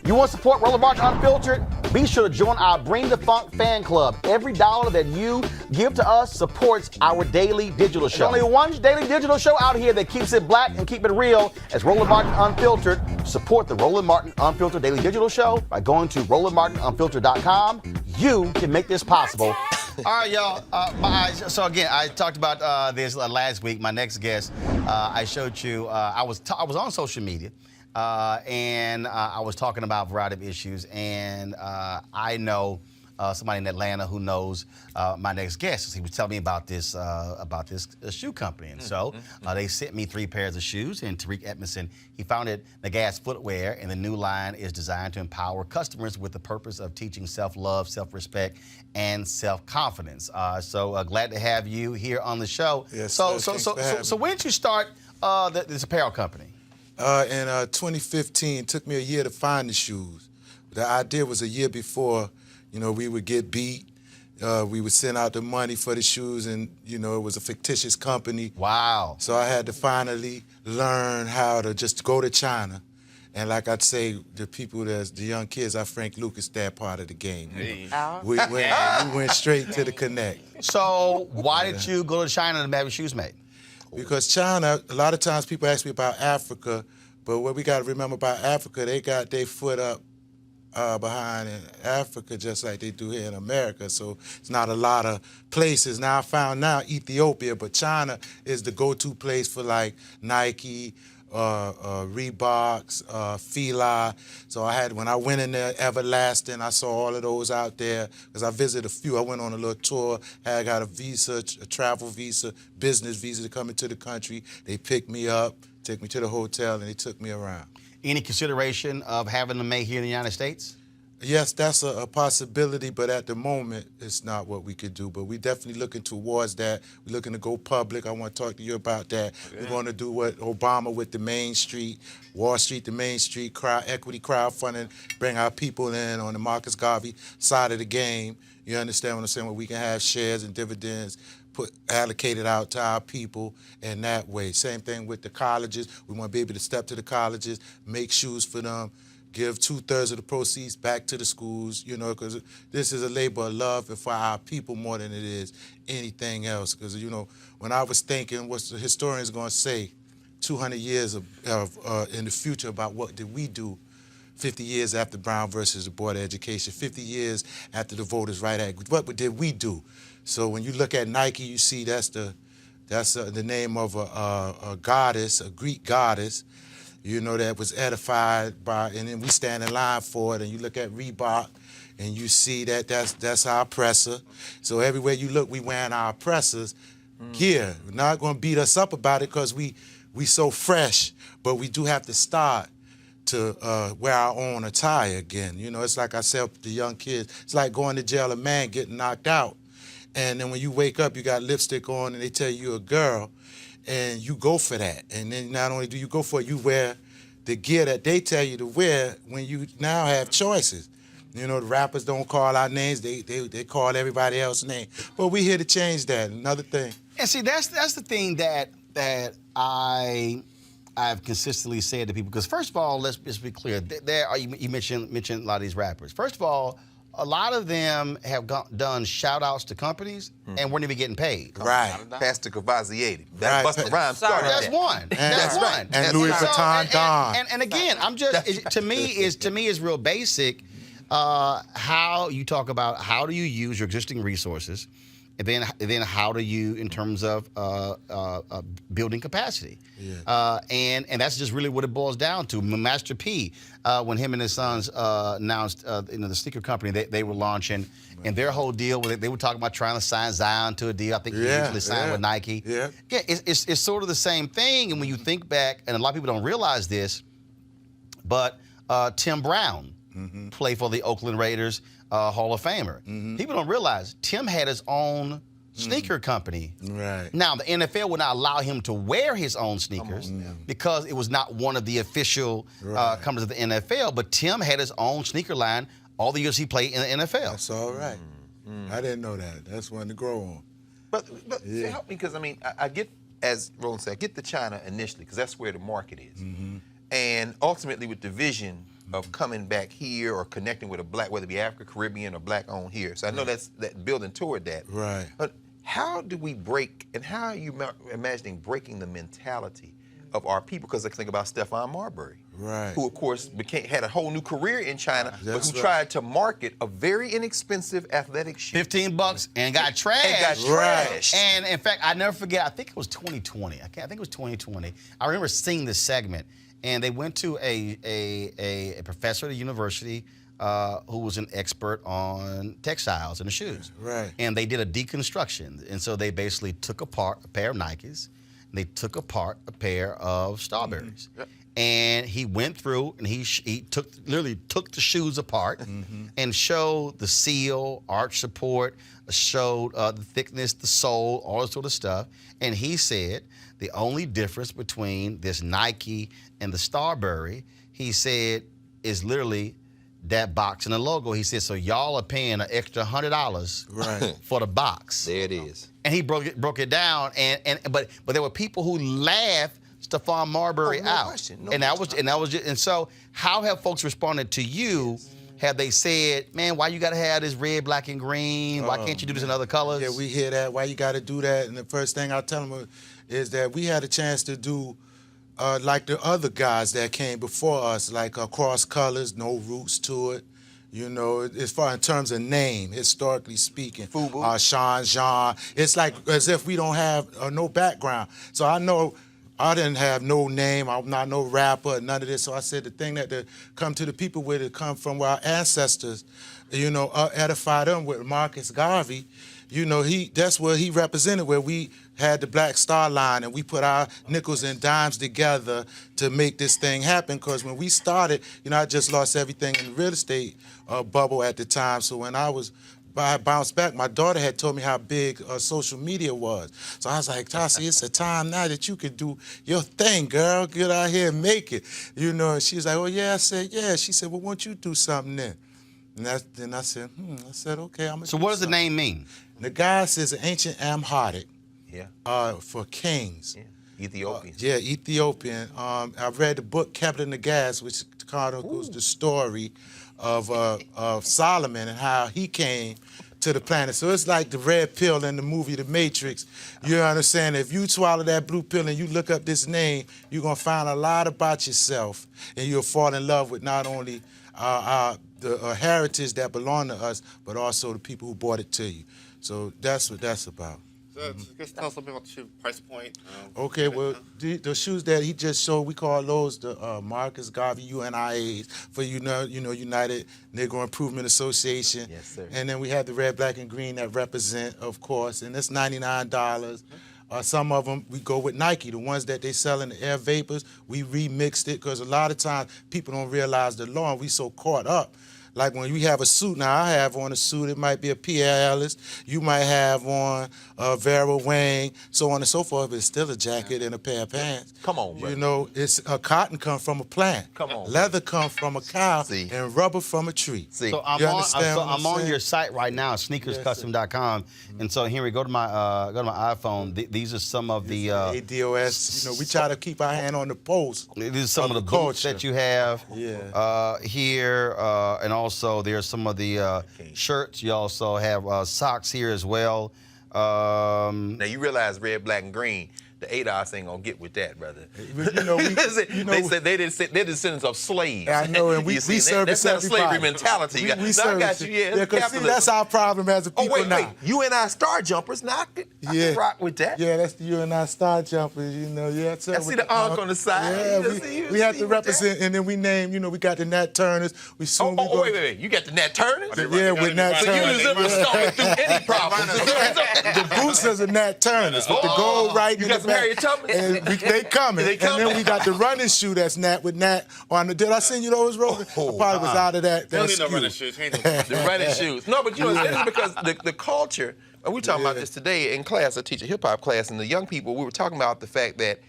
You want to support Roland Martin Unfiltered? Be sure to join our Bring the Funk fan club. Every dollar that you give to us supports our daily digital show. There's only one daily digital show out here that keeps it black and keep it real. It's Roland Martin Unfiltered. Support the Roland Martin Unfiltered daily digital show by going to RolandMartinUnfiltered.com. You can make this possible. All right, y'all. So again, I talked about this last week. My next guest, I showed you. I was on social media. And I was talking about a variety of issues, and I know somebody in Atlanta who knows my next guest. He was telling me about this shoe company, and so they sent me 3 pairs of shoes. And Tarik Edmonson, he founded Nagast Footwear, and the new line is designed to empower customers with the purpose of teaching self-love, self-respect, and self-confidence. So glad to have you here on the show. Yes, so when did you start this apparel company? In 2015, it took me a year to find the shoes. The idea was a year before, we would get beat. We would send out the money for the shoes, and, it was a fictitious company. Wow. So I had to finally learn how to just go to China. And like I'd say, the young kids, are Frank Lucas, that part of the game. We went straight to the connect. So why did you go to China to have your shoes made? Because China, a lot of times people ask me about Africa, but what we got to remember about Africa, they got their foot up behind in Africa just like they do here in America. So it's not a lot of places. Now I found Ethiopia, but China is the go-to place for like Nike, Reeboks, Fila. So when I went in there, Everlasting, I saw all of those out there because I visited a few. I went on a little tour, I got a visa, a travel visa, business visa to come into the country. They picked me up, took me to the hotel, and they took me around. Any consideration of having them made here in the United States? Yes, that's a possibility, but at the moment, it's not what we could do. But we're definitely looking towards that. We're looking to go public. I want to talk to you about that. Okay. We're going to do what Obama with the Main Street, Wall Street, the Main Street, equity crowdfunding, bring our people in on the Marcus Garvey side of the game. You understand what I'm saying? Where we can have shares and dividends allocated out to our people in that way. Same thing with the colleges. We want to be able to step to the colleges, make shoes for them, give 2/3 of the proceeds back to the schools, because this is a labor of love and for our people more than it is anything else. Because, when I was thinking, what's the historians going to say 200 years in the future about what did we do 50 years after Brown versus the Board of Education, 50 years after the Voters' Right Act, what did we do? So when you look at Nike, you see that's the name of a goddess, a Greek goddess, that was edified by, and then we stand in line for it. And you look at Reebok, and you see that's our oppressor. So everywhere you look, we wearing our oppressors' gear. We're not going to beat us up about it because we so fresh, but we do have to start to wear our own attire again. It's like I said to the young kids, it's like going to jail, a man getting knocked out. And then when you wake up, you got lipstick on, and they tell you you're a girl, and you go for that. And then not only do you go for it, you wear the gear that they tell you to wear when you now have choices. The rappers don't call our names, they call everybody else's name. But we here to change that. Another thing. And see, that's the thing that I've consistently said to people. Because first of all, let's just be clear. You mentioned a lot of these rappers. First of all, a lot of them have done shout-outs to companies and weren't even getting paid. Right. Pastor Cavazier. That Busta Rhymes started That's that. one. That's one. And Louis Vuitton Don. And again, to me is real basic how you talk about how do you use your existing resources, and then how do you in terms of building capacity. Yeah. And that's just really what it boils down to. Master P, when him and his sons announced the sneaker company they were launching, and their whole deal, they were talking about trying to sign Zion to a deal. I think he usually signed with Nike. Yeah. Yeah, it's sort of the same thing. And when you think back, and a lot of people don't realize this, but Tim Brown played for the Oakland Raiders, Hall of Famer. People don't realize Tim had his own sneaker company. Right. Now, the NFL would not allow him to wear his own sneakers because it was not one of the official companies of the NFL, but Tim had his own sneaker line all the years he played in the NFL. That's all right. I didn't know that. That's one to grow on. But help me, because, I get, as Roland said, I get the China initially, because that's where the market is. And ultimately with the vision, of coming back here or connecting with a black, whether it be African, Caribbean, or black owned here. So I know that's building toward that. Right. But how do we break, and how are you imagining breaking the mentality of our people? Because I think about Stephon Marbury, right, who of course had a whole new career in China, That's but who right. tried to market a very inexpensive athletic shoe. $15 and got trashed. And got trashed. And in fact, I never forget. I think it was 2020. I think it was 2020. I remember seeing this segment, and they went to a professor at a university who was an expert on textiles and the shoes. Right. And they did a deconstruction, and so they basically took apart a pair of Nikes, and they took apart a pair of Starberries. Yep. And he went through and he literally took the shoes apart and showed the seal, arch support, showed the thickness, the sole, all that sort of stuff. And he said the only difference between this Nike and the Starberry, he said, is literally that box and the logo. He said, so y'all are paying an extra $100 Right. for the box. There it is. And he broke it down, but there were people who laughed Stephon Marbury no out, question, no and that question. was just, and so how have folks responded to you? Have they said, man, why you got to have this red, black, and green? Why can't you do this in other colors? Yeah, we hear that. Why you got to do that? And the first thing I tell them is that we had a chance to do like the other guys that came before us, like cross colors, no roots to it. You know, as far in terms of name, historically speaking, Fubu. Sean, Jean. It's like as if we don't have no background. So I know I didn't have no name. I'm not no rapper, none of this. So I said the thing that to come to the people with it come from where our ancestors, you know, edify them with Marcus Garvey. You know, that's where he represented, where we had the Black Star Line and we put our nickels and dimes together to make this thing happen. Because when we started, you know, I just lost everything in the real estate bubble at the time. So when I bounced back, my daughter had told me how big social media was. So I was like, Tassie, it's a time now that you can do your thing, girl. Get out here and make it. You know, and she was like, oh, yeah. I said, yeah. She said, well, won't you do something then? And then I said, okay, I'm going to So what does the name mean? Nagast is an ancient Amharic for kings. Yeah. Ethiopian. Ethiopian. I read the book Captain Nagast, which chronicles the story of Solomon and how he came to the planet. So it's like the red pill in the movie The Matrix. You understand? If you swallow that blue pill and you look up this name, you're going to find a lot about yourself, and you'll fall in love with not only the heritage that belong to us, but also the people who brought it to you. So that's what that's about. So just tell us a little bit about the shoe price point. Okay, well, the shoes that he just showed, we call those the Marcus Garvey UNIAs for United Negro Improvement Association. Yes, sir. And then we have the red, black, and green that represent, of course, and that's $99. Some of them we go with Nike, the ones that they sell in the Air Vapors. We remixed it because a lot of times people don't realize the law, and we so caught up. Like when we have a suit, now I have on a suit, it might be a Pierre Ellis, you might have on a Vera Wang, so on and so forth, but it's still a jacket and a pair of pants. Come on, brother. You know, it's cotton come from a plant. Come on. Leather come from a cow, See. and rubber from a tree. See. So I'm You on, understand what I'm I'm on saying? your site right now, sneakerscustom.com, and so Henry, go to my iPhone. These are some of the ADOS, you know, we try to keep our hand on the pulse. these are some of the boots culture. that you have Yeah. here, and also there's some of the shirts. You also have socks here as well. Now you realize red, black, and green. The ADOS ain't gonna get with that, brother. You know, they said they're descendants of slaves. I know, and we You see, service that's not a slavery everybody. mentality. We Now, I service got you. it. Yeah, because see, capitalism. that's our problem as a people Oh wait, now. you and I star jumpers. Now I can rock with that. Yeah, that's the you and I star jumpers, you know. Yeah, I see the unk on the side. Yeah, we have see to with represent, and then we name, you know, we got the Nat Turners. We soon we go. Wait. You got the Nat Turners? Yeah, with Nat So you Turners. was able to stomach through any problems. The boosters are Nat Turners with the gold right You in got the some back. Harriet Tubman? And they coming. They And coming. then we got the running shoe that's Nat with Nat on the. Did I send you those, Roland? I probably was out of that. They don't need no SKU. running shoes. He ain't no The running shoes. No, but you know, it's because the culture, and we were talking about this today in class. I teach a hip-hop class, and the young people, we were talking about the fact that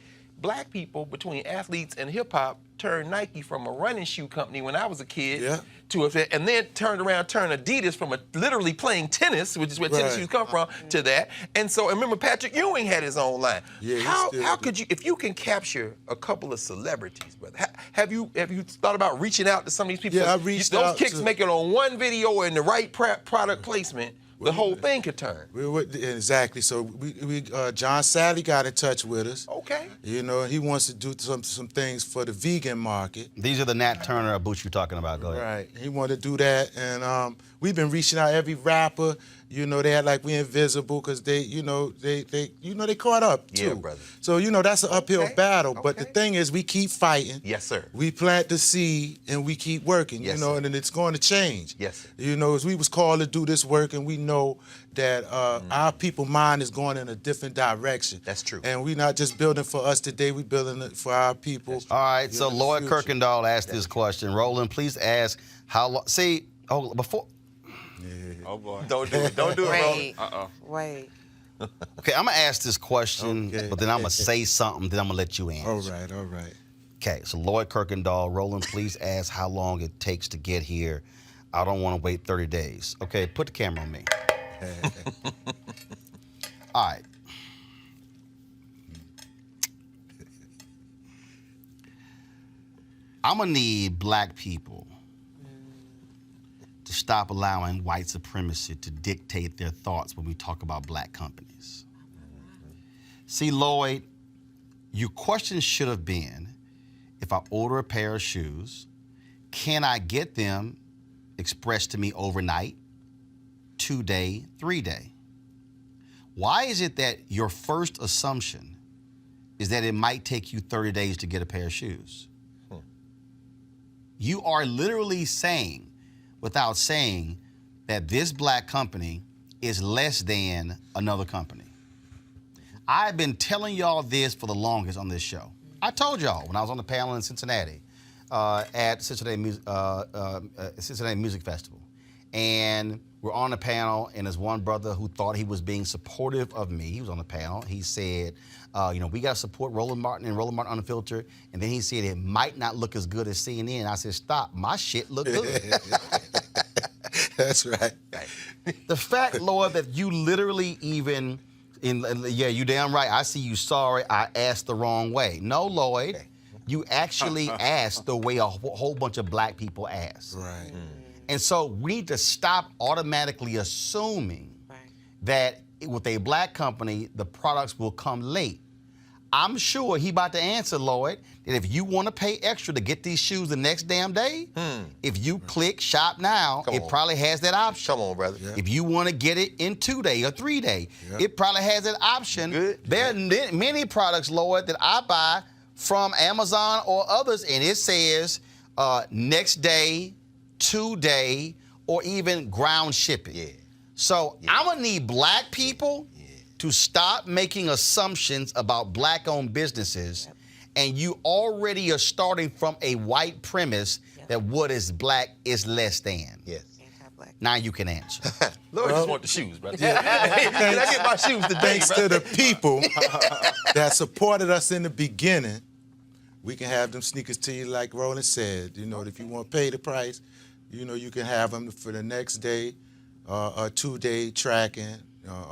black people between athletes and hip hop turned Nike from a running shoe company when I was a kid to a, and then turned Adidas from literally playing tennis, which is where tennis shoes come from, to that. And so, I remember Patrick Ewing had his own line. Yeah, how could you, if you can capture a couple of celebrities, brother, have you thought about reaching out to some of these people? Yeah, I reached out. Those kicks make it on one video and the right product placement. The whole thing could turn. Exactly. So John Sally got in touch with us. Okay. You know, he wants to do some things for the vegan market. These are the Nat Turner boots you're talking about. Go ahead. Right. He wanted to do that, and we've been reaching out every rapper. You know, they had like We Invisible because they caught up too. Yeah, brother. So that's an uphill battle. But the thing is, we keep fighting. Yes, sir. We plant the seed and we keep working. Yes, and then it's going to change. Yes, sir. As we was called to do this work, and we know that our people mind is going in a different direction. That's true. And we're not just building for us today. We're building it for our people. All right. So Lloyd Kirkendall asked this question. Roland, please ask how long. See, before. Oh boy. Don't do it. Don't do it, Wait. Roland. Wait. Okay, I'm gonna ask this question, but then I'm gonna say something. Then I'm gonna let you answer. All right. Okay, so Lloyd Kirkendall, Roland, please ask how long it takes to get here. I don't want to wait 30 days. Okay, put the camera on me. All right. I'm gonna need black people to stop allowing white supremacy to dictate their thoughts when we talk about black companies. See, Lloyd, your question should have been, if I order a pair of shoes, can I get them expressed to me overnight, 2-day, 3-day? Why is it that your first assumption is that it might take you 30 days to get a pair of shoes? You are literally saying, without saying, that this black company is less than another company. I've been telling y'all this for the longest on this show. I told y'all when I was on the panel in Cincinnati at Cincinnati Music Festival. And we're on the panel, and there's one brother who thought he was being supportive of me. He was on the panel. He said, we got to support Roland Martin and Roland Martin Unfiltered. And then he said it might not look as good as CNN. I said, stop. My shit look good. That's right. The fact, Lord, that you literally even, you damn right. I see you sorry. I asked the wrong way. No, Lloyd, you actually asked the way a whole bunch of black people ask. Right. And so we need to stop automatically assuming that with a black company, the products will come late. I'm sure he about to answer, Lloyd, that if you want to pay extra to get these shoes the next damn day, if you click shop now, it probably has that option. Come on, brother. If you want to get it in 2-day or 3-day, it probably has that option. Good. There are many products, Lloyd, that I buy from Amazon or others, and it says next day, 2-day, or even ground shipping. So I'm gonna need black people to stop making assumptions about black-owned businesses, and you already are starting from a white premise that what is black is less than. Yes. Now you can answer. Lord just want the shoes, brother. Can I get my shoes today, Thanks brother? to the people that supported us in the beginning, we can have them sneakers to you like Roland said. If you want to pay the price, you can have them for the next day, 2-day tracking,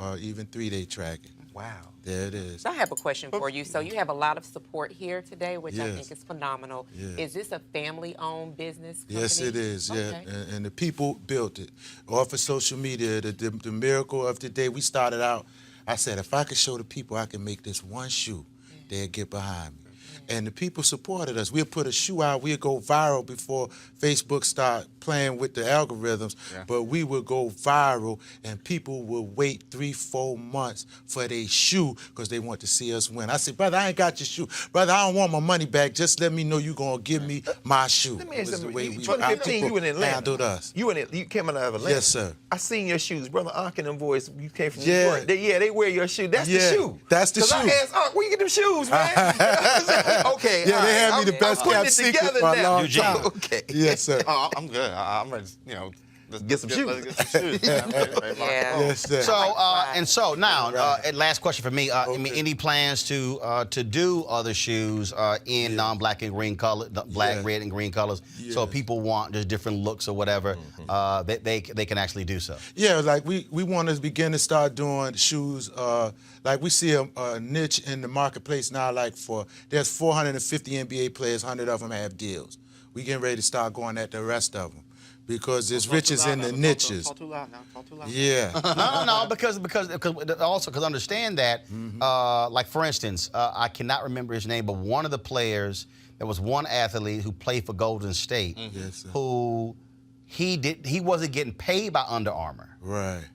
or even 3-day tracking. Wow. There it is. So I have a question for you. So you have a lot of support here today, which I Yes. think is phenomenal. Yeah. Is this a family-owned business company? Yes, it is. Yeah, Okay. and the people built it. Off of social media, the miracle of today. We started out. I said, if I could show the people I can make this one shoe, they'd get behind me. And the people supported us. We'll put a shoe out. We'll go viral before Facebook start playing with the algorithms. Yeah. But we will go viral, and people will wait 3-4 months for their shoe because they want to see us win. I said, brother, I ain't got your shoe. Brother, I don't want my money back. Just let me know you're going to give me my shoe. Let me It ask was you the way something. we 2015, you in Atlanta. handled us. You came out of Atlanta. Yes, sir. I seen your shoes, brother. Unc and them boys. You came from Yeah. New York. They wear your shoe. That's the Yeah, shoe. that's the 'Cause I shoe. asked Unc, where you get them shoes, man? Okay. Yeah, all they had right. me the best I'm putting kept it secret together for a now. long time. Okay. Yes, sir. Oh, I'm good. I'm ready. Get some shoes. Yeah. Yes, sir. So now, last question for me. I mean, any plans to do other shoes in non-black and green color, black, red, and green colors? So if people want just different looks or whatever, they can actually do so. Yeah, like we want to begin to start doing shoes. Like we see a niche in the marketplace now. Like there's 450 NBA players, 100 of them have deals. We getting ready to start going at the rest of them. Because there's riches in the niches. Talk too loud now. Talk too loud. Yeah. No, because understand that, like for instance, I cannot remember his name, but one of the players, there was one athlete who played for Golden State, Yes, sir. who he wasn't getting paid by Under Armour. Right.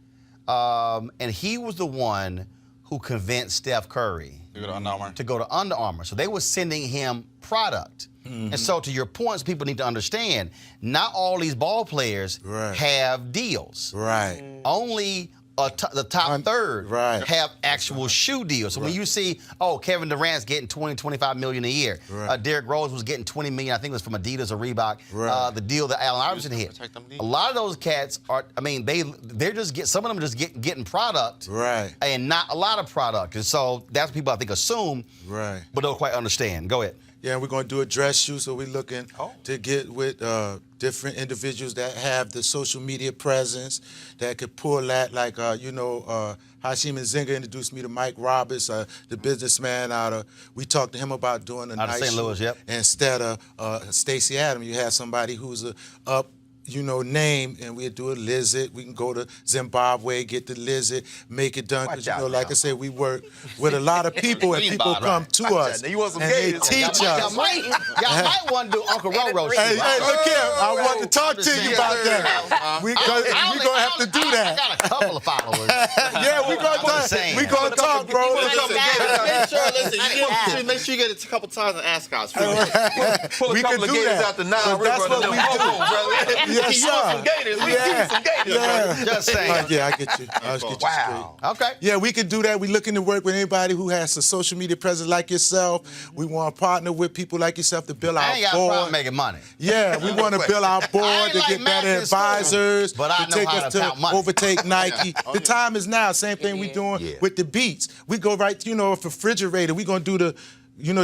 And he was the one who convinced Steph Curry You go to Under Armour. to go to Under Armour. So they were sending him product. And so to your points, people need to understand, not all these ball players have deals. Right. Only the top third have actual shoe deals. So when you see, Kevin Durant's getting 20, 25 million a year. Derrick Rose was getting 20 million, I think it was from Adidas or Reebok. The deal that Allen Iverson hit. A lot of those cats are, I mean, they're just some of them are just getting product. And not a lot of product. And so that's what people I think assume, but don't quite understand. Go ahead. Yeah, we're going to do a dress shoe, so we're looking to get with different individuals that have the social media presence, that could pull that, like, Hashim Nzinga introduced me to Mike Roberts, the businessman we talked to him about doing a nice St. Louis, shoe. Instead of Stacey Adams, you have somebody who's up name, and we'll do a lizard. We can go to Zimbabwe, get the lizard, make it done. Because, like I said, we work with a lot of people, and people come to us, and they teach us. Y'all might want to do Uncle Roro. Hey, look here. I want to talk to you about that. We're going to have to do that. I got a couple of followers. Yeah, we're going to talk, bro. Make sure you get it a couple times and ask us. Pull a couple of gators out the Nile River. That's what we do. Yes, sir. Some gators. We give some gators. Yeah. Just saying. Yeah, I get you. I get you Wow. Okay. Yeah, we can do that. We're looking to work with anybody who has a social media presence like yourself. We want to partner with people like yourself to build our I ain't got a board. problem making money. Yeah, we want to build our board to get better advisors, but I to know take how us to to count money. overtake Nike. The time is now. Same thing we doing with the beats. We go right, refrigerator. We gonna do the.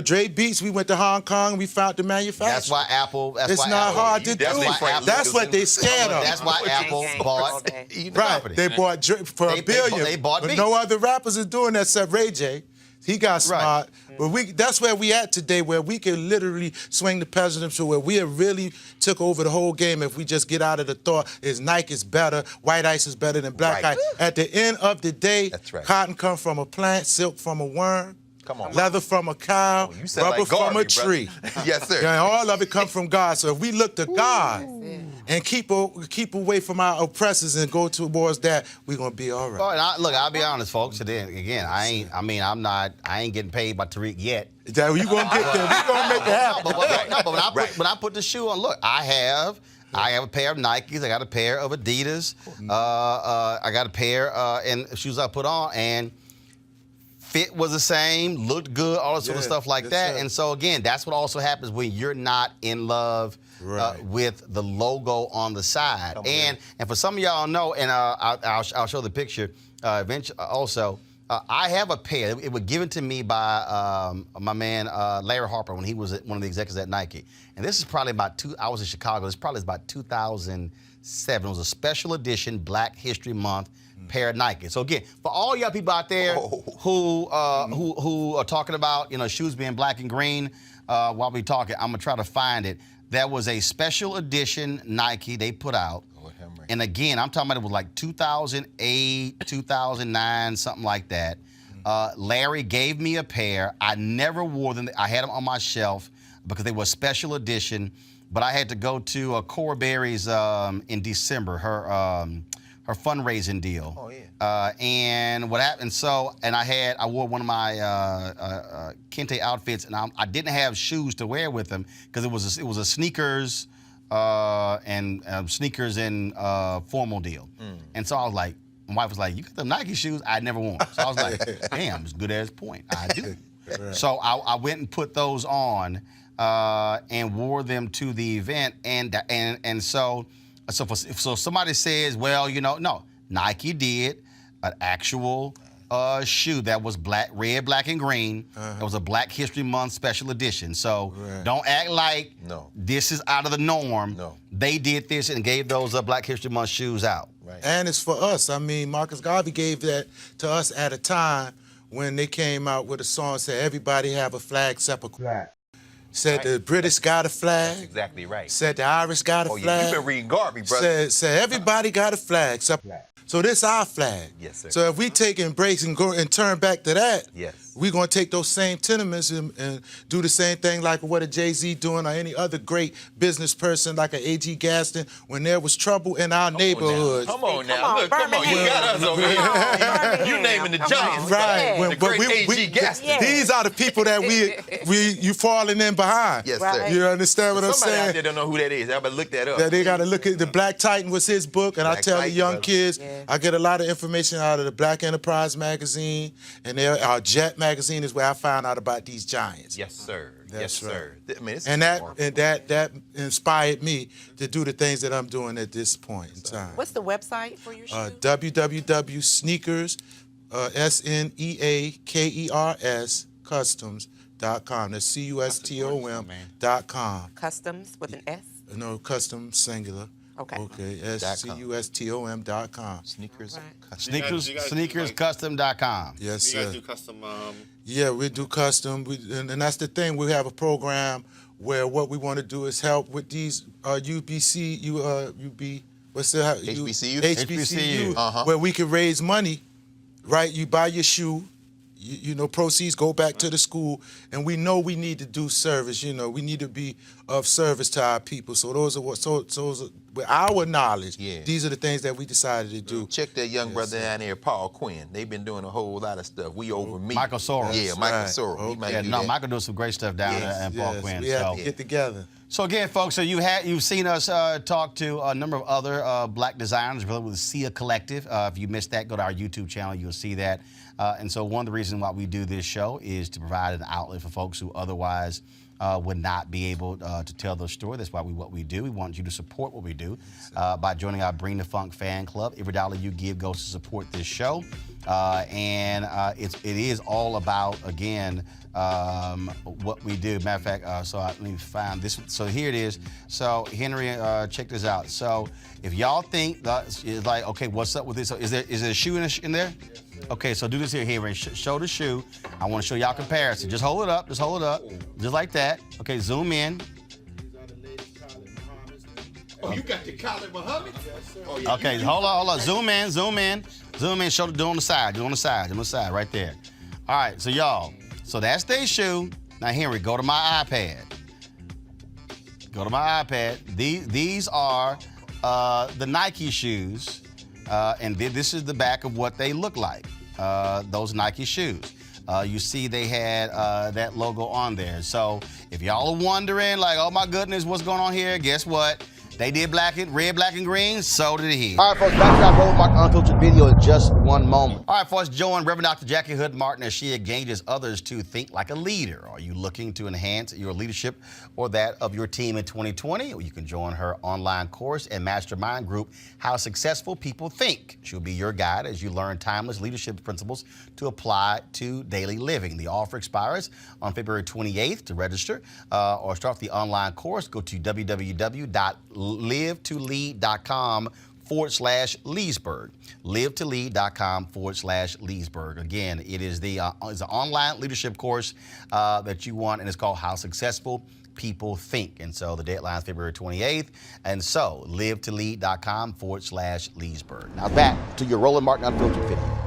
Dre Beats, we went to Hong Kong, we found the manufacturer. That's why Apple. It's not hard to do. That's what they scared of. That's why Apple bought the company. They bought Dre for $1 billion. They bought but Beats. no other rappers is doing that except Ray J. He got smart. But that's where we at today, where we can literally swing the pendulum to where we have really took over the whole game if we just get out of the thought is Nike is better, white ice is better than black ice. At the end of the day, cotton comes from a plant, silk from a worm. Come on. Leather from a cow, rubber from a tree. Yes, sir. And all of it comes from God. So if we look to God and keep away from our oppressors and go towards that, we're gonna be all right. Well, I'll be honest, folks. Again, I ain't getting paid by Tarik yet. That you gonna get there? We gonna make it happen. But when I put the shoe on, look, I have a pair of Nikes. I got a pair of Adidas. I got a pair and shoes I put on and. Fit was the same, looked good, all that sort of stuff like that. And so, again, that's what also happens when you're not in love with the logo on the side. And for some of y'all know, and I'll show the picture eventually also, I have a pair. It was given to me by my man Larry Harper when he was one of the executives at Nike. And this is probably I was in Chicago. This probably about 2007. It was a special edition Black History Month pair of Nike. So again, for all y'all people out there who are talking about shoes being black and green, while we talking, I'm gonna try to find it. That was a special edition Nike they put out. And again, I'm talking about it was like 2008, 2009, something like that. Larry gave me a pair. I never wore them. I had them on my shelf because they were special edition. But I had to go to Cora Berry's in December. Her fundraising deal. Oh yeah. And what happened? I wore one of my Kente outfits, and I didn't have shoes to wear with them because it was a sneakers and formal deal. And so I was like, my wife was like, "You got the Nike shoes?" I never worn. So I was like, "Damn, it's good as point. I do." So I went and put those on and wore them to the event, and so. So somebody says, well, no, Nike did an actual shoe that was red, black, and green. It was a Black History Month special edition. So don't act like this is out of the norm. No. They did this and gave those Black History Month shoes out. Right. And it's for us. I mean, Marcus Garvey gave that to us at a time when they came out with a song that said, everybody have a flag except a flag. Said the British got a flag. That's exactly right. Said the Irish got a flag. Yeah, you've been reading Garvey, brother. Said everybody got a flag except flag. So this our flag. Yes, sir. So if we take and breaks and go and turn back to that, yes, we're gonna take those same sentiments and do the same thing like what a Jay-Z doing or any other great business person like a A.G. Gaston when there was trouble in our neighborhoods. Come on now. Look, come on. You got us over here. You naming the giants. Right. The great A.G. Gaston. These are the people that you falling in behind. Yes, sir. You understand what I'm saying? Somebody out there don't know who that is. Everybody look that up. Yeah, they got to look at the Black Titan was his book, and I tell the young kids, I get a lot of information out of the Black Enterprise magazine, and our Jet magazine is where I found out about these giants. Yes, sir. That's yes, sir. Right. I mean, that inspired me to do the things that I'm doing at this point in time. What's the website for your shoe? www.sneakers, SNEAKERS, customs.com. That's CUSTOM.com. Customs with an S? No, custom singular. Okay. Okay, SCUSTOM.com. Sneakers. Sneakerscustom.com. Yes, sir. You guys do custom? Yeah, we do custom. And that's the thing. We have a program where what we want to do is help with these HBCU, where we can raise money, right? You buy your shoe, proceeds go back to the school, and we know we need to do service. We need to be of service to our people. So those are with our knowledge. Yeah. These are the things that we decided to do. Check that young brother down there, Paul Quinn. They've been doing a whole lot of stuff. We over me. Michael Soros. Yeah, Michael Soros. Okay. Michael does some great stuff down there, and Paul Quinn. We have to get together. So again, folks, you've seen us talk to a number of other Black designers, really with the Sia Collective. If you missed that, go to our YouTube channel. You'll see that. And so one of the reasons why we do this show is to provide an outlet for folks who otherwise would not be able to tell their story. That's why what we do. We want you to support what we do by joining our Bring the Funk fan club. Every dollar you give goes to support this show. And it is all about, again, what we do. Matter of fact, let me find this. So here it is. So Henry, check this out. So if y'all think that it's like, okay, what's up with this? So is there a shoe in there? Okay, so do this here, Henry. Show the shoe. I want to show y'all comparison. Just hold it up. Just like that. Okay, zoom in. Oh, you got the Colin Muhammad? Oh, yeah. Okay, hold on. Zoom in. Show do on the side. Right there. All right, so y'all. So that's their shoe. Now, Henry, go to my iPad. These are the Nike shoes, and this is the back of what they look like, those Nike shoes. You see they had that logo on there. So if y'all are wondering, like, oh my goodness, what's going on here? Guess what? They did red, black, and green, so did he. All right, folks, back to our Roland Martin Unfiltered video in just one moment. All right, folks, join Reverend Dr. Jackie Hood Martin as she engages others to think like a leader. Are you looking to enhance your leadership or that of your team in 2020? Or you can join her online course and mastermind group, How Successful People Think. She'll be your guide as you learn timeless leadership principles to apply to daily living. The offer expires on February 28th. To register or start the online course, go to www.livetolead.com/Leesburg. Livetolead.com/Leesburg. Again, it is it's an online leadership course that you want, and it's called How Successful People Think. And so the deadline is February 28th. And so livetolead.com/Leesburg. Now back to your Roland Martin Unfiltered video.